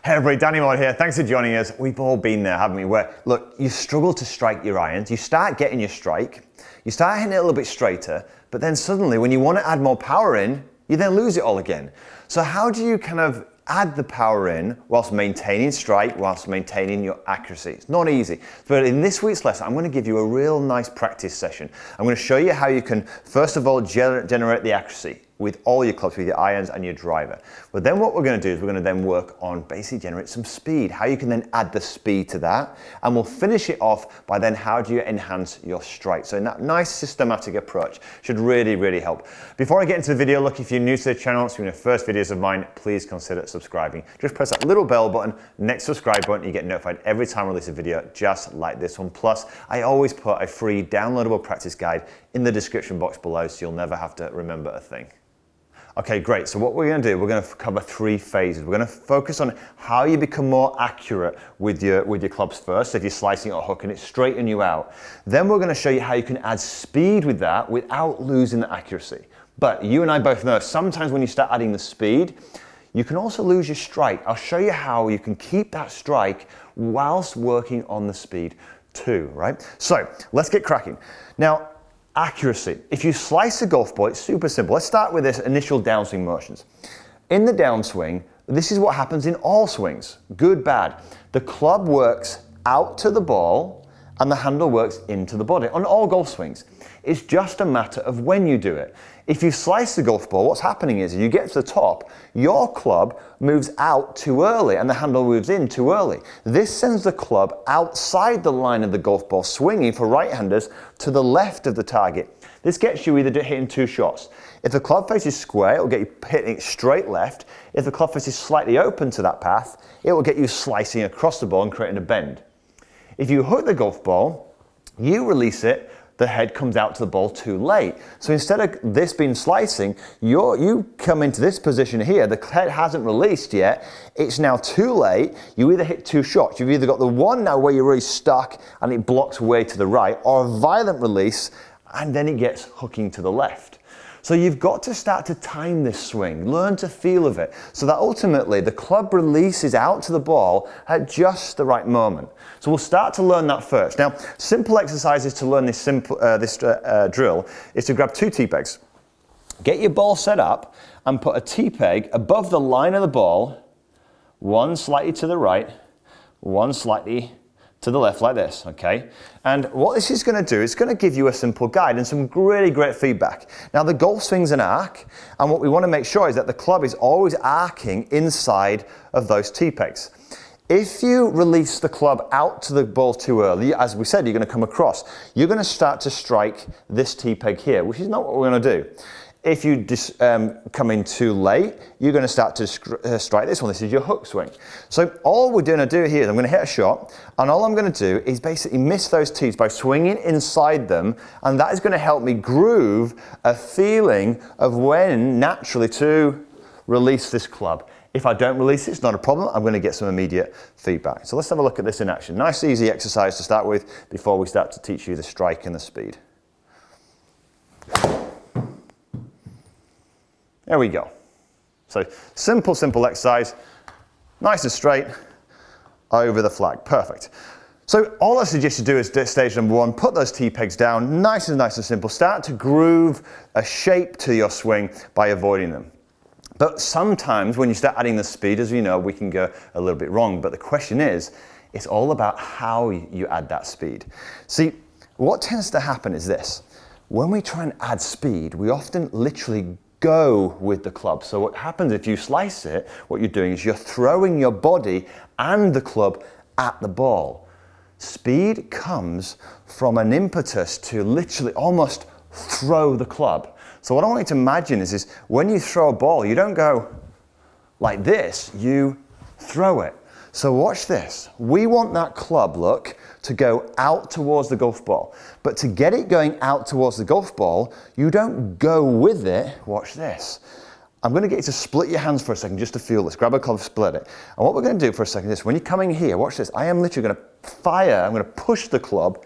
Hey everybody, Danny Moore here. Thanks for joining us. We've all been there, haven't we? Where, look, you struggle to strike your irons, you start getting your strike, you start hitting it a little bit straighter, but then suddenly when you want to add more power in, you then lose it all again. So how do you kind of add the power in whilst maintaining strike, whilst maintaining your accuracy? It's not easy. But in this week's lesson, I'm going to give you a real nice practice session. I'm going to show you how you can, first of all, generate the accuracy with all your clubs, with your irons and your driver. But then what we're going to do is we're going to then work on basically generate some speed, how you can then add the speed to that, and we'll finish it off by then how do you enhance your strike. So in that nice systematic approach should really, really help. Before I get into the video, look, if you're new to the channel, it's one of the first videos of mine, please consider subscribing. Just press that little bell button, next subscribe button, you get notified every time I release a video just like this one. Plus, I always put a free downloadable practice guide in the description box below so you'll never have to remember a thing. Okay, great. So what we're going to do, we're going to cover three phases. We're going to focus on how you become more accurate with your clubs first. So if you're slicing or hooking it, straighten you out. Then we're going to show you how you can add speed with that without losing the accuracy. But you and I both know sometimes when you start adding the speed, you can also lose your strike. I'll show you how you can keep that strike whilst working on the speed too, right? So let's get cracking. Now, accuracy. If you slice a golf ball, it's super simple. Let's start with this initial downswing motions. In the downswing, this is what happens in all swings, good, bad. The club works out to the ball and the handle works into the body on all golf swings. It's just a matter of when you do it. If you slice the golf ball, what's happening is you get to the top, your club moves out too early and the handle moves in too early. This sends the club outside the line of the golf ball, swinging for right-handers to the left of the target. This gets you either hitting two shots. If the club face is square, it will get you hitting straight left. If the club face is slightly open to that path, it will get you slicing across the ball and creating a bend. If you hook the golf ball, you release it, the head comes out to the ball too late. So instead of this being slicing, you come into this position here, the head hasn't released yet, it's now too late, you either hit two shots, you've either got the one now where you're really stuck and it blocks way to the right, or a violent release and then it gets hooking to the left. So you've got to start to time this swing, learn to feel of it, so that ultimately the club releases out to the ball at just the right moment. So we'll start to learn that first. Now, simple exercises to learn this drill is to grab two tee pegs. Get your ball set up and put a tee peg above the line of the ball, one slightly to the right, one slightly to the left like this, okay? And what this is going to do is going to give you a simple guide and some really great feedback. Now the golf swing's an arc, and what we want to make sure is that the club is always arcing inside of those tee pegs. If you release the club out to the ball too early, as we said, you're going to come across, you're going to start to strike this tee peg here, which is not what we're going to do. If you come in too late, you're going to start to strike this one. This is your hook swing. So all we're going to do here is I'm going to hit a shot, and all I'm going to do is basically miss those tees by swinging inside them, and that is going to help me groove a feeling of when naturally to release this club. If I don't release it, it's not a problem. I'm going to get some immediate feedback. So let's have a look at this in action. Nice, easy exercise to start with before we start to teach you the strike and the speed. There we go. So simple exercise, nice and straight, over the flag, perfect. So all I suggest you do is stage number one, put those tee pegs down, nice and simple. Start to groove a shape to your swing by avoiding them. But sometimes when you start adding the speed, as you know, we can go a little bit wrong. But the question is, it's all about how you add that speed. See, what tends to happen is this. When we try and add speed, we often literally go with the club. So what happens if you slice it, what you're doing is you're throwing your body and the club at the ball. Speed comes from an impetus to literally almost throw the club. So what I want you to imagine is when you throw a ball, you don't go like this, you throw it. So watch this. We want that club, look, to go out towards the golf ball. But to get it going out towards the golf ball, you don't go with it. Watch this. I'm going to get you to split your hands for a second just to feel this. Grab a club, split it. And what we're going to do for a second is when you're coming here, watch this. I am literally going to fire, I'm going to push the club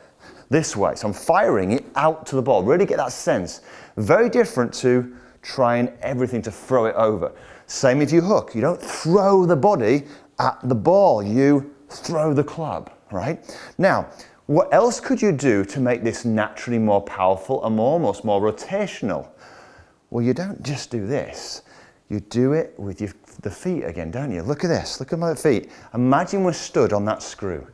this way. So I'm firing it out to the ball. Really get that sense. Very different to trying everything to throw it over. Same if you hook. You don't throw the body at the ball. You throw the club, right? Now, what else could you do to make this naturally more powerful and almost more rotational? Well, you don't just do this. You do it with the feet again, don't you? Look at this. Look at my feet. Imagine we're stood on that screw.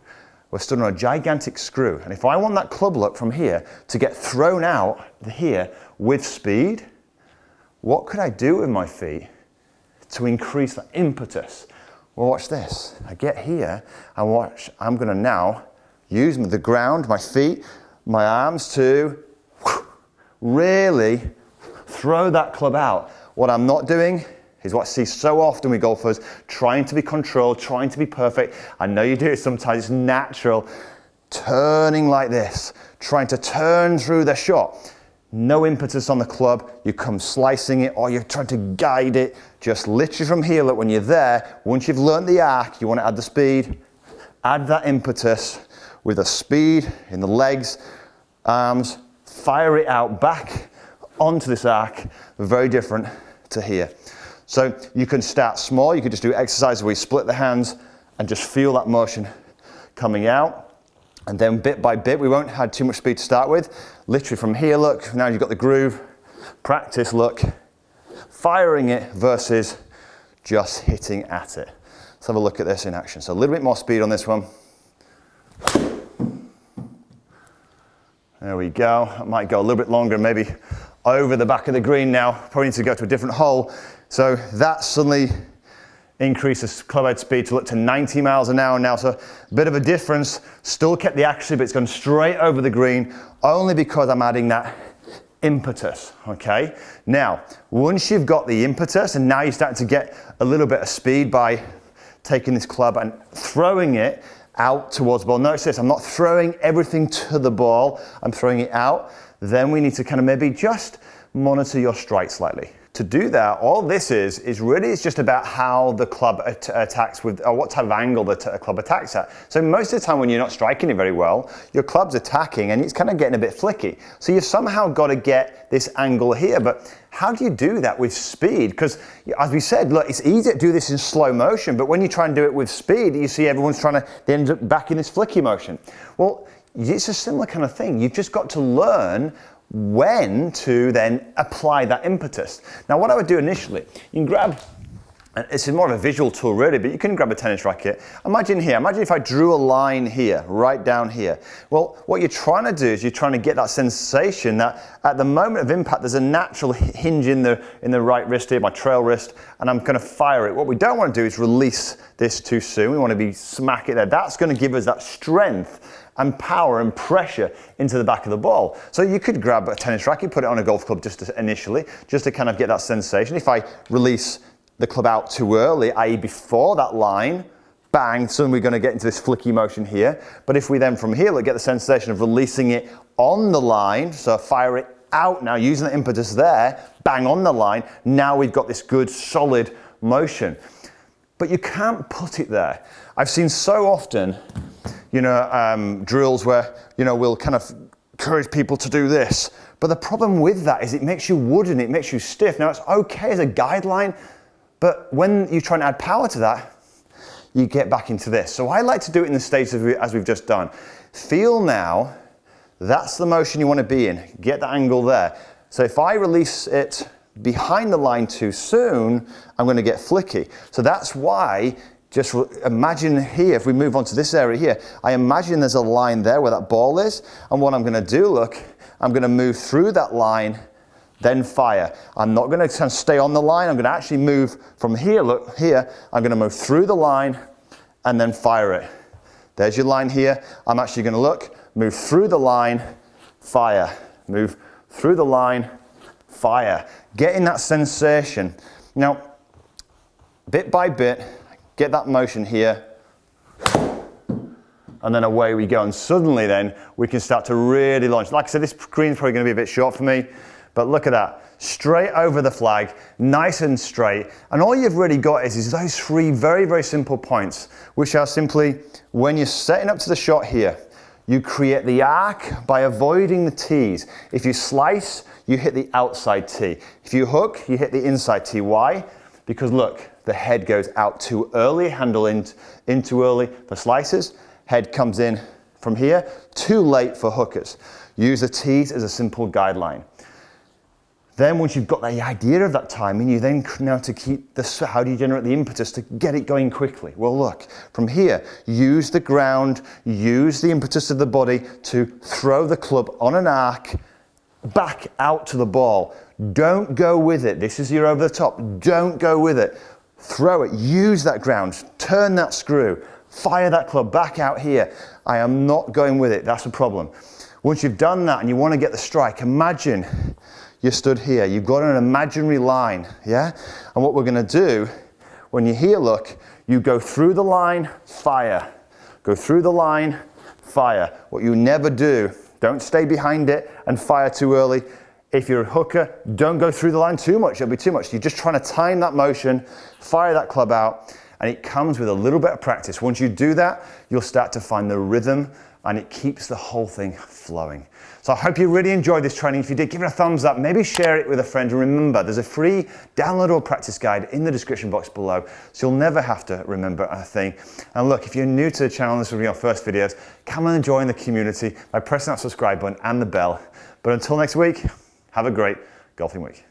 We're stood on a gigantic screw. And if I want that club look from here to get thrown out here with speed, what could I do with my feet to increase the impetus? Well, watch this. I get here and watch. I'm going to now use the ground, my feet, my arms to really throw that club out. What I'm not doing is what I see so often with golfers, trying to be controlled, trying to be perfect. I know you do it sometimes, it's natural. Turning like this, trying to turn through the shot. No impetus on the club, you come slicing it or you're trying to guide it. Just literally from here, look, when you're there, once you've learned the arc, you want to add the speed, add that impetus with the speed in the legs, arms, fire it out back onto this arc, very different to here. So you can start small, you could just do exercises where you split the hands and just feel that motion coming out. And then bit by bit, we won't have too much speed to start with. Literally from here, look, now you've got the groove. Practice, look, firing it versus just hitting at it. Let's have a look at this in action. So a little bit more speed on this one. There we go. I might go a little bit longer, maybe over the back of the green now. Probably need to go to a different hole. So that suddenly increases club head speed to look to 90 miles an hour now. So a bit of a difference. Still kept the accuracy, but it's gone straight over the green only because I'm adding that impetus, okay? Now, once you've got the impetus and now you're starting to get a little bit of speed by taking this club and throwing it out towards the ball. Notice this, I'm not throwing everything to the ball, I'm throwing it out. Then we need to kind of maybe just monitor your strike slightly. To do that, all this is really it's just about how the club attacks with, or what type of angle the club attacks at. So most of the time when you're not striking it very well, your club's attacking and it's kind of getting a bit flicky. So you've somehow got to get this angle here, but how do you do that with speed? Because as we said, look, it's easy to do this in slow motion, but when you try and do it with speed, you see everyone's trying to, they end up back in this flicky motion. Well, it's a similar kind of thing. You've just got to learn when to then apply that impetus. Now what I would do initially, you can grab, it's more of a visual tool really, but you can grab a tennis racket. Imagine here, imagine if I drew a line here, right down here. Well, what you're trying to do is you're trying to get that sensation that at the moment of impact, there's a natural hinge in the right wrist here, my trail wrist, and I'm going to fire it. What we don't want to do is release this too soon. We want to be smack it there. That's going to give us that strength and power and pressure into the back of the ball. So you could grab a tennis racket, put it on a golf club just to initially, just to kind of get that sensation. If I release the club out too early, i.e. before that line, bang, suddenly we're going to get into this flicky motion here. But if we then from here, get the sensation of releasing it on the line, so fire it out now, using the impetus there, bang on the line, now we've got this good solid motion. But you can't put it there. I've seen so often, drills where, we'll kind of encourage people to do this. But the problem with that is it makes you wooden, it makes you stiff. Now it's okay as a guideline, but when you try and add power to that, you get back into this. So I like to do it in the stages as we've just done. Feel now, that's the motion you want to be in. Get that angle there. So if I release it behind the line too soon, I'm going to get flicky. So that's why, just imagine here, if we move on to this area here, I imagine there's a line there where that ball is. And what I'm going to do, look, I'm going to move through that line, then fire. I'm not going to kind of stay on the line. I'm going to actually move from here, look, here. I'm going to move through the line and then fire it. There's your line here. I'm actually going to look, move through the line, fire. Move through the line, fire. Getting that sensation. Now, bit by bit, get that motion here, and then away we go. And suddenly then, we can start to really launch. Like I said, this green's probably going to be a bit short for me, but look at that. Straight over the flag, nice and straight. And all you've really got is those three very, very simple points, which are simply, when you're setting up to the shot here, you create the arc by avoiding the tees. If you slice, you hit the outside tee. If you hook, you hit the inside tee. Why? Because look, the head goes out too early, handle in too early for slices, head comes in from here, too late for hookers. Use the tees as a simple guideline. Then once you've got the idea of that timing, you then now to keep the, how do you generate the impetus to get it going quickly? Well look, from here, use the ground, use the impetus of the body to throw the club on an arc, back out to the ball. Don't go with it. This is your over the top. Don't go with it. Throw it, use that ground, turn that screw, fire that club back out here. I am not going with it, that's a problem. Once you've done that and you want to get the strike, imagine you stood here, you've got an imaginary line, yeah? And what we're gonna do, when you're here, look, you go through the line, fire. Go through the line, fire. What you never do, don't stay behind it and fire too early. If you're a hooker, don't go through the line too much, it'll be too much. You're just trying to time that motion, fire that club out, and it comes with a little bit of practice. Once you do that, you'll start to find the rhythm and it keeps the whole thing flowing. So I hope you really enjoyed this training. If you did, give it a thumbs up, maybe share it with a friend. And remember, there's a free downloadable practice guide in the description box below, so you'll never have to remember a thing. And look, if you're new to the channel and this will be your first videos, come and join the community by pressing that subscribe button and the bell. But until next week, have a great golfing week.